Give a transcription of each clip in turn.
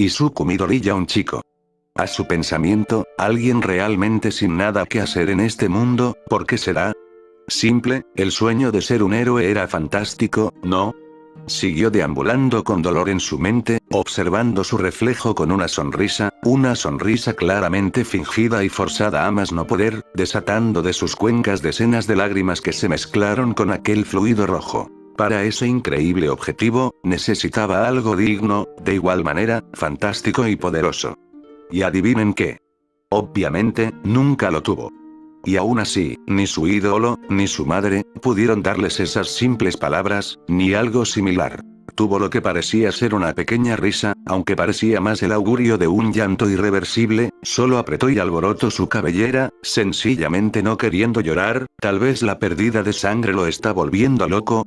Izuku Midoriya un chico. A su pensamiento, alguien realmente sin nada que hacer en este mundo, ¿por qué será? Simple, el sueño de ser un héroe era fantástico, ¿no? Siguió deambulando con dolor en su mente, observando su reflejo con una sonrisa claramente fingida y forzada a más no poder, desatando de sus cuencas decenas de lágrimas que se mezclaron con aquel fluido rojo. Para ese increíble objetivo, necesitaba algo digno, de igual manera, fantástico y poderoso. Y adivinen qué. Obviamente, nunca lo tuvo. Y aún así, ni su ídolo, ni su madre, pudieron darles esas simples palabras, ni algo similar. Tuvo lo que parecía ser una pequeña risa, aunque parecía más el augurio de un llanto irreversible, solo apretó y alborotó su cabellera, sencillamente no queriendo llorar, tal vez la pérdida de sangre lo está volviendo loco.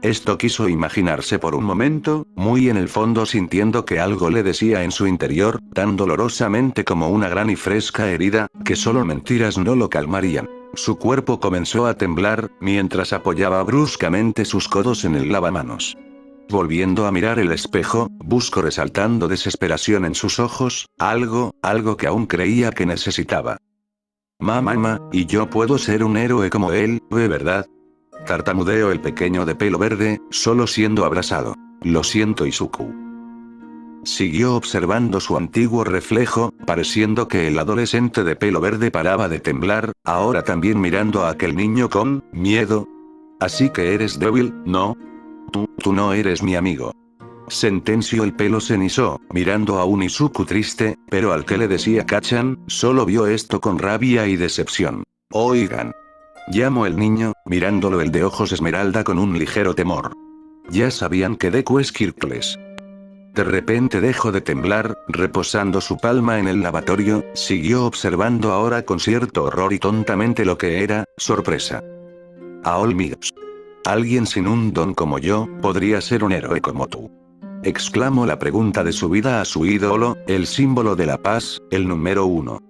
Esto quiso imaginarse por un momento, muy en el fondo sintiendo que algo le decía en su interior, tan dolorosamente como una gran y fresca herida, que solo mentiras no lo calmarían. Su cuerpo comenzó a temblar, mientras apoyaba bruscamente sus codos en el lavamanos. Volviendo a mirar el espejo, buscó resaltando desesperación en sus ojos, algo que aún creía que necesitaba. Mamá, y yo puedo ser un héroe como él, ¿verdad? Tartamudeó el pequeño de pelo verde, solo siendo abrazado. Lo siento, Izuku. Siguió observando su antiguo reflejo, pareciendo que el adolescente de pelo verde paraba de temblar, ahora también mirando a aquel niño con miedo. Así que eres débil, ¿no? Tú no eres mi amigo. Sentenció el pelo cenizó, mirando a un Izuku triste, pero al que le decía Kachan, solo vio esto con rabia y decepción. Oigan. Llamó el niño, mirándolo el de ojos esmeralda con un ligero temor. Ya sabían que Deku es Kirkles. De repente dejó de temblar, reposando su palma en el lavatorio, siguió observando ahora con cierto horror y tontamente lo que era, sorpresa. Aolmigos. Alguien sin un don como yo, podría ser un héroe como tú. Exclamó la pregunta de su vida a su ídolo, el símbolo de la paz, el número 1.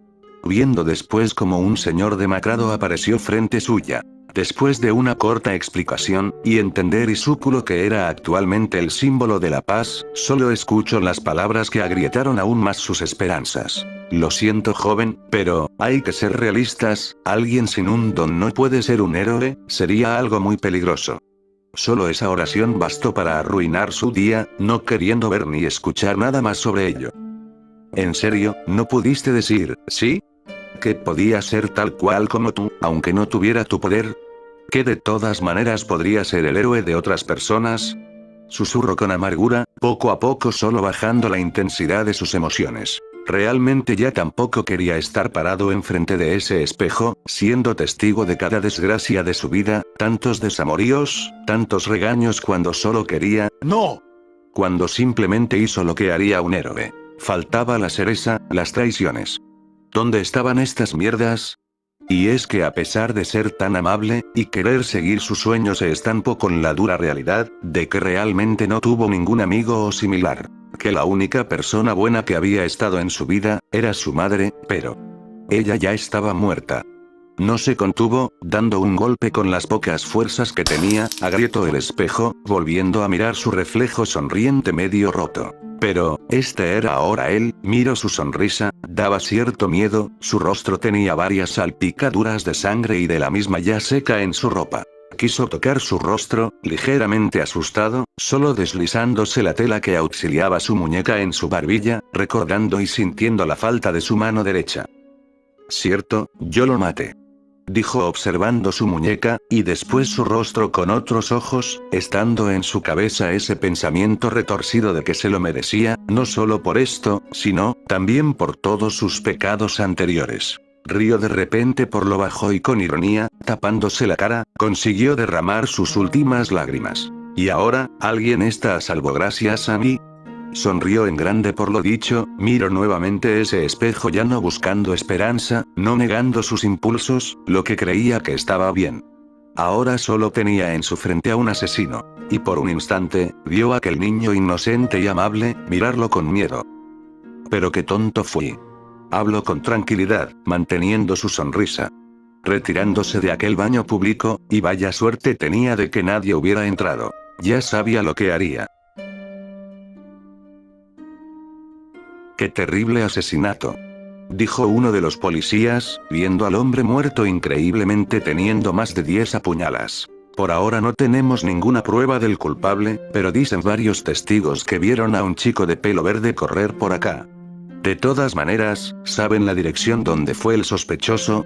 Viendo después como un señor demacrado apareció frente suya. Después de una corta explicación, y entender Izuku lo que era actualmente el símbolo de la paz, solo escuchó las palabras que agrietaron aún más sus esperanzas. Lo siento joven, pero, hay que ser realistas, alguien sin un don no puede ser un héroe, sería algo muy peligroso. Solo esa oración bastó para arruinar su día, no queriendo ver ni escuchar nada más sobre ello. ¿En serio, no pudiste decir, sí? ¿Que podía ser tal cual como tú, aunque no tuviera tu poder? ¿Que de todas maneras podría ser el héroe de otras personas? Susurró con amargura, poco a poco solo bajando la intensidad de sus emociones. Realmente ya tampoco quería estar parado enfrente de ese espejo, siendo testigo de cada desgracia de su vida, tantos desamoríos, tantos regaños cuando solo quería, ¡no! Cuando simplemente hizo lo que haría un héroe. Faltaba la cereza, las traiciones. ¿Dónde estaban estas mierdas? Y es que a pesar de ser tan amable, y querer seguir sus sueños se estampó con la dura realidad, de que realmente no tuvo ningún amigo o similar. Que la única persona buena que había estado en su vida, era su madre, pero ella ya estaba muerta. No se contuvo, dando un golpe con las pocas fuerzas que tenía, agrietó el espejo, volviendo a mirar su reflejo sonriente medio roto. Pero, este era ahora él, miró su sonrisa, daba cierto miedo, su rostro tenía varias salpicaduras de sangre y de la misma ya seca en su ropa. Quiso tocar su rostro, ligeramente asustado, solo deslizándose la tela que auxiliaba su muñeca en su barbilla, recordando y sintiendo la falta de su mano derecha. Cierto, yo lo maté. Dijo observando su muñeca, y después su rostro con otros ojos, estando en su cabeza ese pensamiento retorcido de que se lo merecía, no solo por esto, sino, también por todos sus pecados anteriores. Rió de repente por lo bajo y con ironía, tapándose la cara, consiguió derramar sus últimas lágrimas. ¿Y ahora, alguien está a salvo gracias a mí? Sonrió en grande por lo dicho, miró nuevamente ese espejo ya no buscando esperanza, no negando sus impulsos, lo que creía que estaba bien. Ahora solo tenía en su frente a un asesino. Y por un instante, vio a aquel niño inocente y amable, mirarlo con miedo. Pero qué tonto fui. Habló con tranquilidad, manteniendo su sonrisa. Retirándose de aquel baño público, y vaya suerte tenía de que nadie hubiera entrado. Ya sabía lo que haría. ¡Qué terrible asesinato!, dijo uno de los policías, viendo al hombre muerto increíblemente teniendo más de 10 apuñalas. Por ahora no tenemos ninguna prueba del culpable, pero dicen varios testigos que vieron a un chico de pelo verde correr por acá. De todas maneras, ¿saben la dirección donde fue el sospechoso?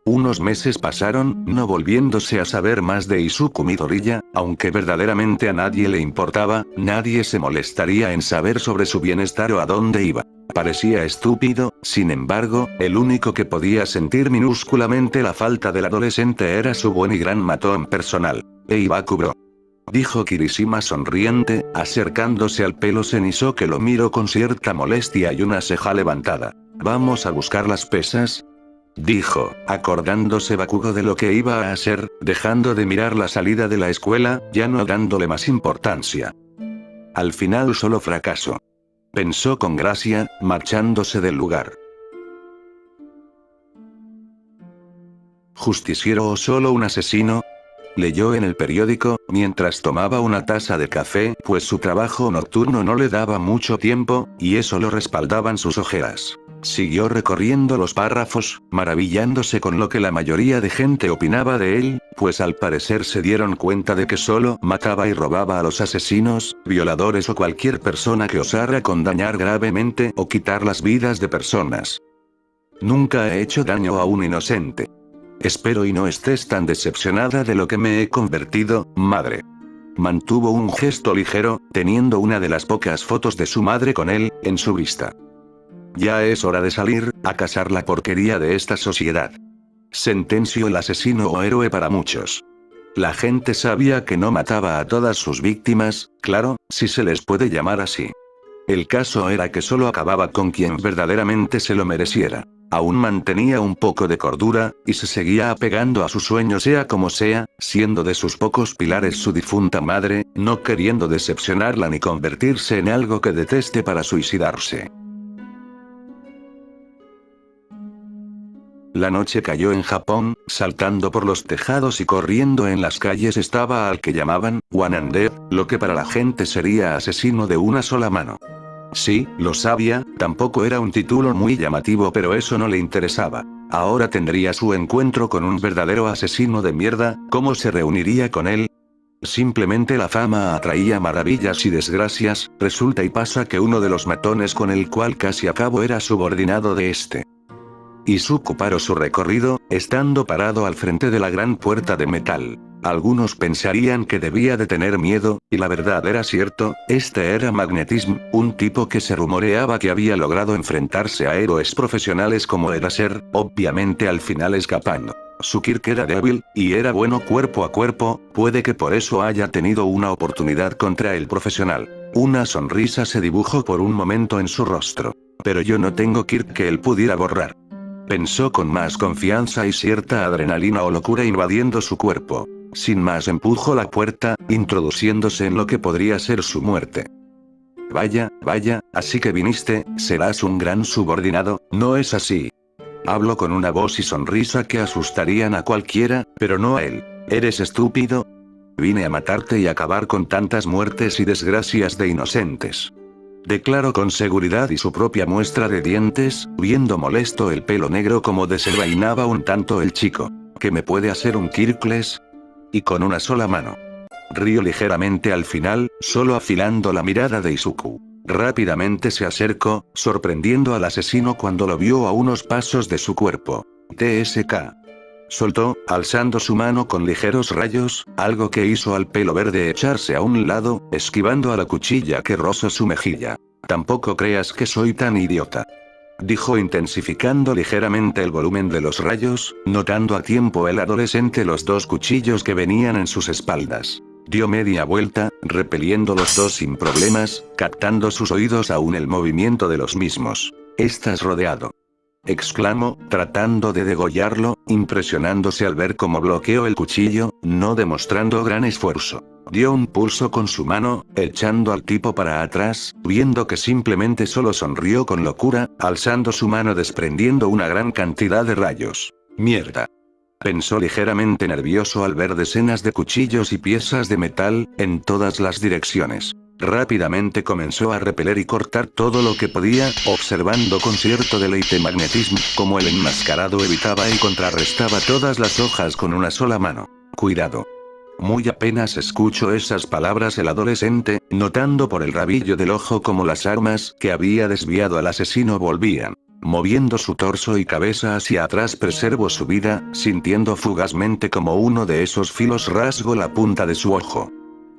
Unos meses pasaron, no volviéndose a saber más de Izuku Midoriya, aunque verdaderamente a nadie le importaba, nadie se molestaría en saber sobre su bienestar o a dónde iba. Parecía estúpido, sin embargo, el único que podía sentir minúsculamente la falta del adolescente era su buen y gran matón personal. Bakubro, dijo Kirishima sonriente, acercándose al pelo cenizo que lo miró con cierta molestia y una ceja levantada. ¿Vamos a buscar las pesas?, dijo, acordándose Bakugo de lo que iba a hacer, dejando de mirar la salida de la escuela, ya no dándole más importancia. Al final solo fracaso, pensó con gracia, marchándose del lugar. ¿Justiciero o solo un asesino?, leyó en el periódico, mientras tomaba una taza de café, pues su trabajo nocturno no le daba mucho tiempo, y eso lo respaldaban sus ojeras. Siguió recorriendo los párrafos, maravillándose con lo que la mayoría de gente opinaba de él, pues al parecer se dieron cuenta de que solo mataba y robaba a los asesinos, violadores o cualquier persona que osara con dañar gravemente o quitar las vidas de personas. Nunca he hecho daño a un inocente. Espero y no estés tan decepcionada de lo que me he convertido, madre. Mantuvo un gesto ligero, teniendo una de las pocas fotos de su madre con él, en su vista. Ya es hora de salir, a cazar la porquería de esta sociedad. Sentenció el asesino o héroe para muchos. La gente sabía que no mataba a todas sus víctimas, claro, si se les puede llamar así. El caso era que solo acababa con quien verdaderamente se lo mereciera. Aún mantenía un poco de cordura, y se seguía apegando a su sueño sea como sea, siendo de sus pocos pilares su difunta madre, no queriendo decepcionarla ni convertirse en algo que deteste para suicidarse. La noche cayó en Japón, saltando por los tejados y corriendo en las calles estaba al que llamaban One and Dead, lo que para la gente sería asesino de una sola mano. Sí, lo sabía, tampoco era un título muy llamativo, pero eso no le interesaba. Ahora tendría su encuentro con un verdadero asesino de mierda, ¿cómo se reuniría con él? Simplemente la fama atraía maravillas y desgracias, resulta y pasa que uno de los matones con el cual casi acabó era subordinado de este. Izuku paró su recorrido, estando parado al frente de la gran puerta de metal. Algunos pensarían que debía de tener miedo, y la verdad era cierto, este era Magnetism, un tipo que se rumoreaba que había logrado enfrentarse a héroes profesionales como Eraser, obviamente al final escapando. Su Kirk era débil, y era bueno cuerpo a cuerpo, puede que por eso haya tenido una oportunidad contra el profesional. Una sonrisa se dibujó por un momento en su rostro. Pero yo no tengo Kirk que él pudiera borrar. Pensó con más confianza y cierta adrenalina o locura invadiendo su cuerpo. Sin más empujó la puerta, introduciéndose en lo que podría ser su muerte. Vaya, así que viniste, serás un gran subordinado, ¿no es así? Habló con una voz y sonrisa que asustarían a cualquiera, pero no a él. ¿Eres estúpido? Vine a matarte y acabar con tantas muertes y desgracias de inocentes. Declaró con seguridad y su propia muestra de dientes, viendo molesto el pelo negro como desenvainaba un tanto el chico. ¿Qué me puede hacer un Kirkles? Y con una sola mano. Rió ligeramente al final, solo afilando la mirada de Izuku. Rápidamente se acercó, sorprendiendo al asesino cuando lo vio a unos pasos de su cuerpo. TSK. Soltó, alzando su mano con ligeros rayos, algo que hizo al pelo verde echarse a un lado, esquivando a la cuchilla que rozó su mejilla. Tampoco creas que soy tan idiota. Dijo intensificando ligeramente el volumen de los rayos, notando a tiempo el adolescente los dos cuchillos que venían en sus espaldas. Dio media vuelta, repeliendo los dos sin problemas, captando sus oídos aún el movimiento de los mismos. «Estás rodeado», exclamó, tratando de degollarlo, impresionándose al ver cómo bloqueó el cuchillo, no demostrando gran esfuerzo. Dio un pulso con su mano, echando al tipo para atrás, viendo que simplemente solo sonrió con locura, alzando su mano desprendiendo una gran cantidad de rayos. «Mierda», pensó ligeramente nervioso al ver decenas de cuchillos y piezas de metal, en todas las direcciones. rápidamente comenzó a repeler y cortar todo lo que podía, observando con cierto deleite magnetismo, como el enmascarado evitaba y contrarrestaba todas las hojas con una sola mano. Cuidado. Muy apenas escuchó esas palabras el adolescente, notando por el rabillo del ojo como las armas que había desviado al asesino volvían. Moviendo su torso y cabeza hacia atrás preservó su vida, sintiendo fugazmente como uno de esos filos rasgó la punta de su ojo.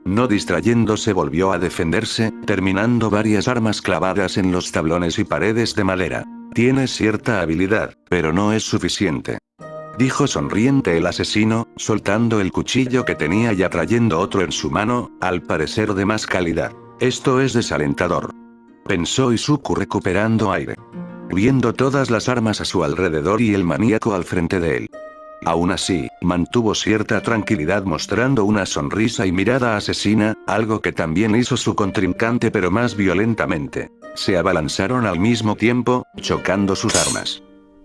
No distrayéndose volvió a defenderse, terminando varias armas clavadas en los tablones y paredes de madera. Tienes cierta habilidad, pero no es suficiente. Dijo sonriente el asesino, soltando el cuchillo que tenía y atrayendo otro en su mano, al parecer de más calidad. Esto es desalentador. Pensó Izuku recuperando aire. Viendo todas las armas a su alrededor y el maníaco al frente de él. Aún así, mantuvo cierta tranquilidad mostrando una sonrisa y mirada asesina, algo que también hizo su contrincante pero más violentamente. Se abalanzaron al mismo tiempo, chocando sus armas.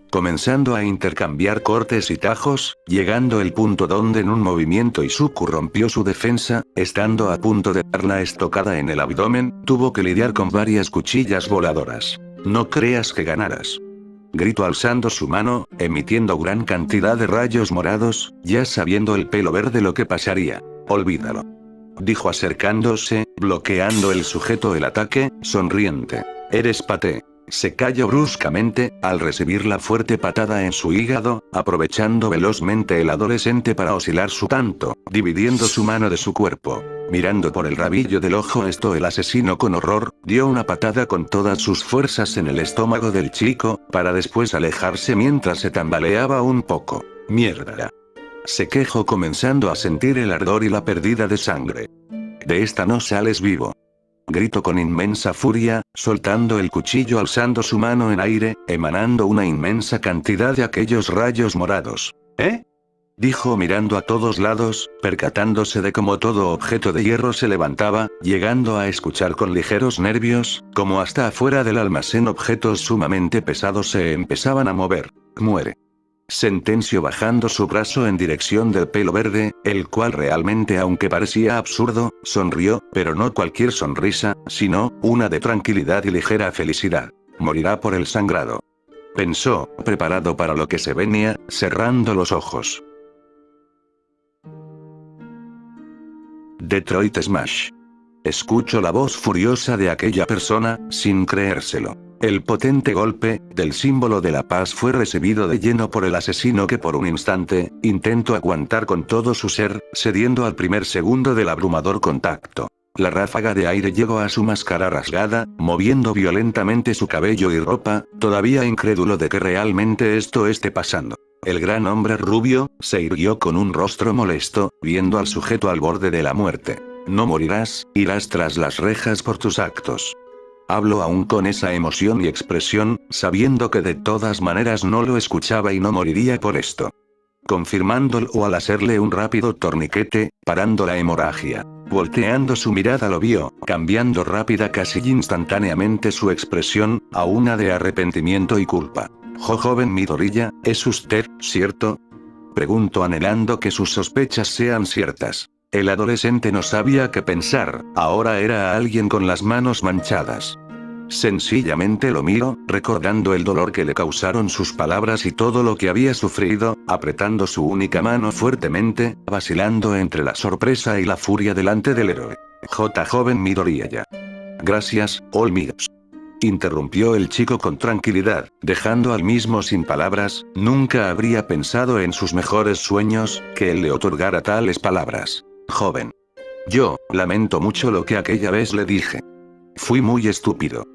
Comenzando a intercambiar cortes y tajos, llegando el punto donde en un movimiento Izuku rompió su defensa, estando a punto de dar la estocada en el abdomen, tuvo que lidiar con varias cuchillas voladoras. No creas que ganarás. Gritó alzando su mano, emitiendo gran cantidad de rayos morados, ya sabiendo el pelo verde lo que pasaría. Olvídalo. Dijo acercándose, bloqueando el sujeto el ataque, sonriente. Eres Paté. Se cayó bruscamente, al recibir la fuerte patada en su hígado, aprovechando velozmente el adolescente para oscilar su tanto, dividiendo su mano de su cuerpo. Mirando por el rabillo del ojo el asesino con horror, dio una patada con todas sus fuerzas en el estómago del chico, para después alejarse mientras se tambaleaba un poco. Mierda. Se quejó comenzando a sentir el ardor y la pérdida de sangre. De esta no sales vivo. Gritó con inmensa furia, soltando el cuchillo alzando su mano en aire, emanando una inmensa cantidad de aquellos rayos morados. ¿Eh? Dijo mirando a todos lados, percatándose de cómo todo objeto de hierro se levantaba, llegando a escuchar con ligeros nervios, como hasta afuera del almacén objetos sumamente pesados se empezaban a mover. Muere. Sentenció bajando su brazo en dirección del pelo verde, el cual realmente aunque parecía absurdo, sonrió, pero no cualquier sonrisa, sino, una de tranquilidad y ligera felicidad. Morirá por el sangrado. Pensó, preparado para lo que se venía, cerrando los ojos. Detroit Smash. Escucho la voz furiosa de aquella persona, sin creérselo. El potente golpe, del símbolo de la paz fue recibido de lleno por el asesino que por un instante, intentó aguantar con todo su ser, cediendo al primer segundo del abrumador contacto. La ráfaga de aire llegó a su máscara rasgada, moviendo violentamente su cabello y ropa, todavía incrédulo de que realmente esto esté pasando. El gran hombre rubio, se irguió con un rostro molesto, viendo al sujeto al borde de la muerte. No morirás, irás tras las rejas por tus actos. Habló aún con esa emoción y expresión, sabiendo que de todas maneras no lo escuchaba y no moriría por esto. Confirmándolo al hacerle un rápido torniquete, parando la hemorragia. Volteando su mirada lo vio, cambiando rápida casi instantáneamente su expresión, a una de arrepentimiento y culpa. Joven Midoriya, ¿es usted, cierto? Preguntó anhelando que sus sospechas sean ciertas. El adolescente no sabía qué pensar, ahora era alguien con las manos manchadas. Sencillamente lo miró, recordando el dolor que le causaron sus palabras y todo lo que había sufrido, apretando su única mano fuertemente, vacilando entre la sorpresa y la furia delante del héroe. Joven Midoriya. Gracias, All Might. Interrumpió el chico con tranquilidad, dejando al mismo sin palabras, nunca habría pensado en sus mejores sueños, que él le otorgara tales palabras. Joven. Yo, lamento mucho lo que aquella vez le dije. Fui muy estúpido.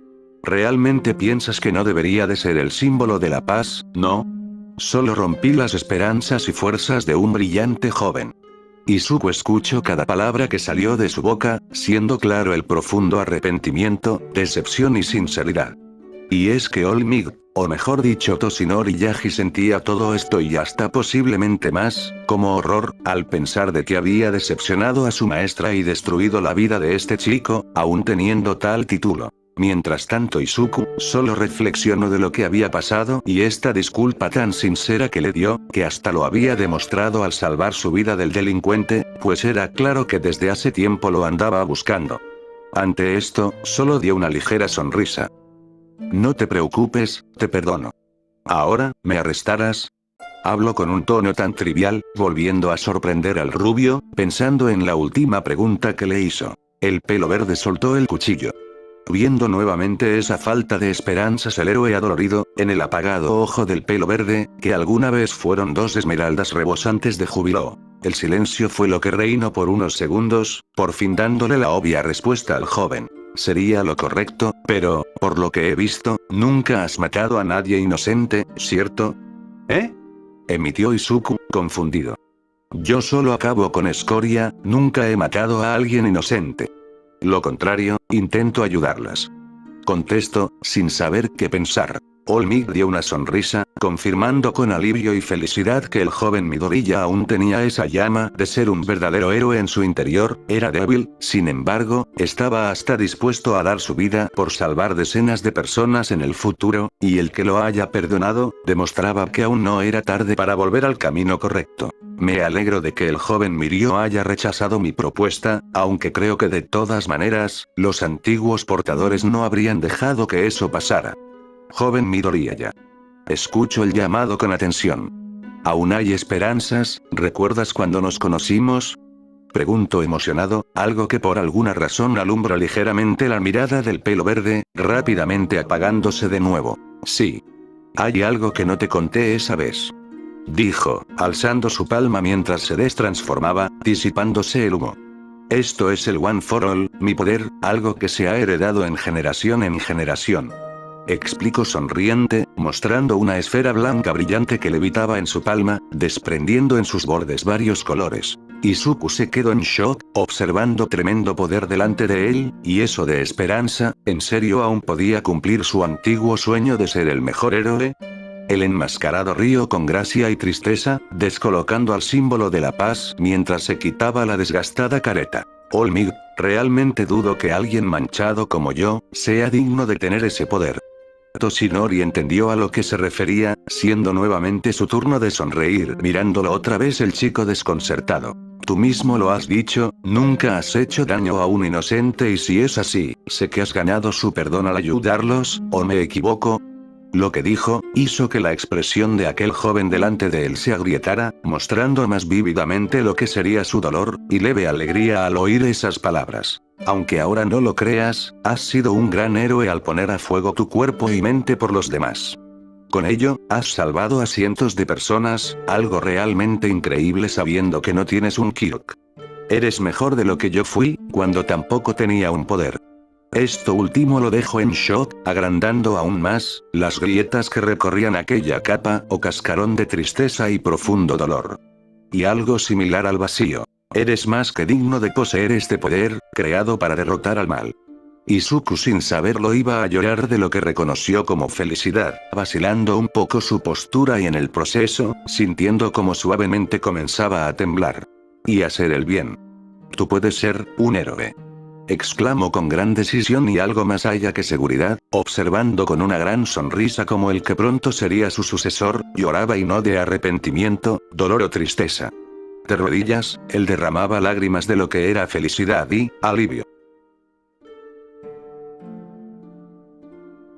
¿Realmente piensas que no debería de ser el símbolo de la paz, no? Solo rompí las esperanzas y fuerzas de un brillante joven. Izuku escuchó cada palabra que salió de su boca, siendo claro el profundo arrepentimiento, decepción y sinceridad. Y es que All Might, o mejor dicho Toshinori Yagi sentía todo esto y hasta posiblemente más, como horror, al pensar de que había decepcionado a su maestra y destruido la vida de este chico, aún teniendo tal título. Mientras tanto Izuku, solo reflexionó de lo que había pasado y esta disculpa tan sincera que le dio, que hasta lo había demostrado al salvar su vida del delincuente, pues era claro que desde hace tiempo lo andaba buscando. Ante esto, solo dio una ligera sonrisa. No te preocupes, te perdono. ¿Ahora, me arrestarás? Habló con un tono tan trivial, volviendo a sorprender al rubio, pensando en la última pregunta que le hizo. El pelo verde soltó el cuchillo. Viendo nuevamente esa falta de esperanzas, el héroe adolorido, en el apagado ojo del pelo verde, que alguna vez fueron dos esmeraldas rebosantes de júbilo. El silencio fue lo que reinó por unos segundos, por fin dándole la obvia respuesta al joven. Sería lo correcto, pero, por lo que he visto, nunca has matado a nadie inocente, ¿cierto? ¿Eh? Emitió Izuku, confundido. Yo solo acabo con escoria, nunca he matado a alguien inocente. Lo contrario, intento ayudarlas. Contesto, sin saber qué pensar. All Might dio una sonrisa, confirmando con alivio y felicidad que el joven Midoriya aún tenía esa llama de ser un verdadero héroe en su interior. Era débil, sin embargo, estaba hasta dispuesto a dar su vida por salvar decenas de personas en el futuro, y el que lo haya perdonado, demostraba que aún no era tarde para volver al camino correcto. Me alegro de que el joven Mirio haya rechazado mi propuesta, aunque creo que de todas maneras, los antiguos portadores no habrían dejado que eso pasara. Joven Midoriya. Escucho el llamado con atención. ¿Aún hay esperanzas? ¿Recuerdas cuando nos conocimos? Pregunto emocionado, algo que por alguna razón alumbra ligeramente la mirada del pelo verde, rápidamente apagándose de nuevo. Sí. Hay algo que no te conté esa vez. Dijo, alzando su palma mientras se destransformaba, disipándose el humo. Esto es el One for All, mi poder, algo que se ha heredado en generación. Explicó sonriente, mostrando una esfera blanca brillante que levitaba en su palma, desprendiendo en sus bordes varios colores. Izuku se quedó en shock, observando tremendo poder delante de él, y eso de esperanza, ¿en serio aún podía cumplir su antiguo sueño de ser el mejor héroe? El enmascarado rió con gracia y tristeza, descolocando al símbolo de la paz mientras se quitaba la desgastada careta. All Might, realmente dudo que alguien manchado como yo, sea digno de tener ese poder. Toshinori entendió a lo que se refería, siendo nuevamente su turno de sonreír mirándolo otra vez el chico desconcertado. Tú mismo lo has dicho, nunca has hecho daño a un inocente y si es así, sé que has ganado su perdón al ayudarlos, ¿o me equivoco? Lo que dijo, hizo que la expresión de aquel joven delante de él se agrietara, mostrando más vívidamente lo que sería su dolor, y leve alegría al oír esas palabras. Aunque ahora no lo creas, has sido un gran héroe al poner a fuego tu cuerpo y mente por los demás. Con ello, has salvado a cientos de personas, algo realmente increíble sabiendo que no tienes un Kyuubi. Eres mejor de lo que yo fui, cuando tampoco tenía un poder. Esto último lo dejó en shock, agrandando aún más, las grietas que recorrían aquella capa o cascarón de tristeza y profundo dolor. Y algo similar al vacío. Eres más que digno de poseer este poder, creado para derrotar al mal. Izuku sin saberlo iba a llorar de lo que reconoció como felicidad, vacilando un poco su postura y en el proceso, sintiendo como suavemente comenzaba a temblar. Y hacer el bien. Tú puedes ser un héroe. Exclamó con gran decisión y algo más allá que seguridad, observando con una gran sonrisa como el que pronto sería su sucesor, lloraba y no de arrepentimiento, dolor o tristeza. De rodillas, él derramaba lágrimas de lo que era felicidad y alivio.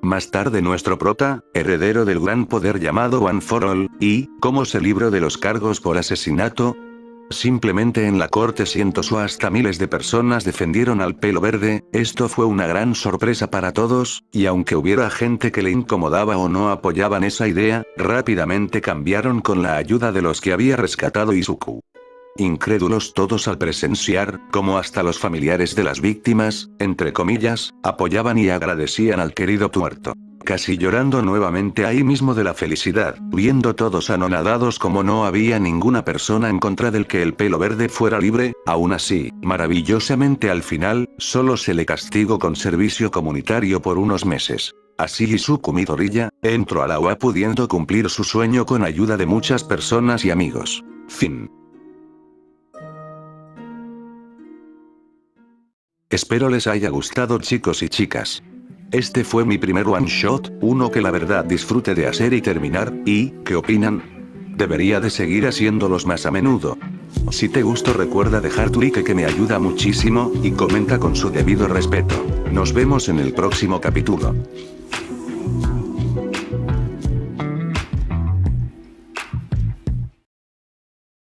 Más tarde nuestro prota, heredero del gran poder llamado One for All, y, ¿cómo se libró de los cargos por asesinato? Simplemente en la corte cientos o hasta miles de personas defendieron al pelo verde, esto fue una gran sorpresa para todos, y aunque hubiera gente que le incomodaba o no apoyaban esa idea, rápidamente cambiaron con la ayuda de los que había rescatado Izuku. Incrédulos todos al presenciar, como hasta los familiares de las víctimas, entre comillas, apoyaban y agradecían al querido tuerto. Casi llorando nuevamente ahí mismo de la felicidad, viendo todos anonadados como no había ninguna persona en contra del que el pelo verde fuera libre, aún así, maravillosamente al final, solo se le castigó con servicio comunitario por unos meses. Así Izuku Midoriya, entró a la UA pudiendo cumplir su sueño con ayuda de muchas personas y amigos. Fin. Espero les haya gustado chicos y chicas. Este fue mi primer one shot, uno que la verdad disfrute de hacer y terminar, ¿y qué opinan? ¿Debería de seguir haciéndolos más a menudo? Si te gustó recuerda dejar tu like que me ayuda muchísimo, y comenta con su debido respeto. Nos vemos en el próximo capítulo.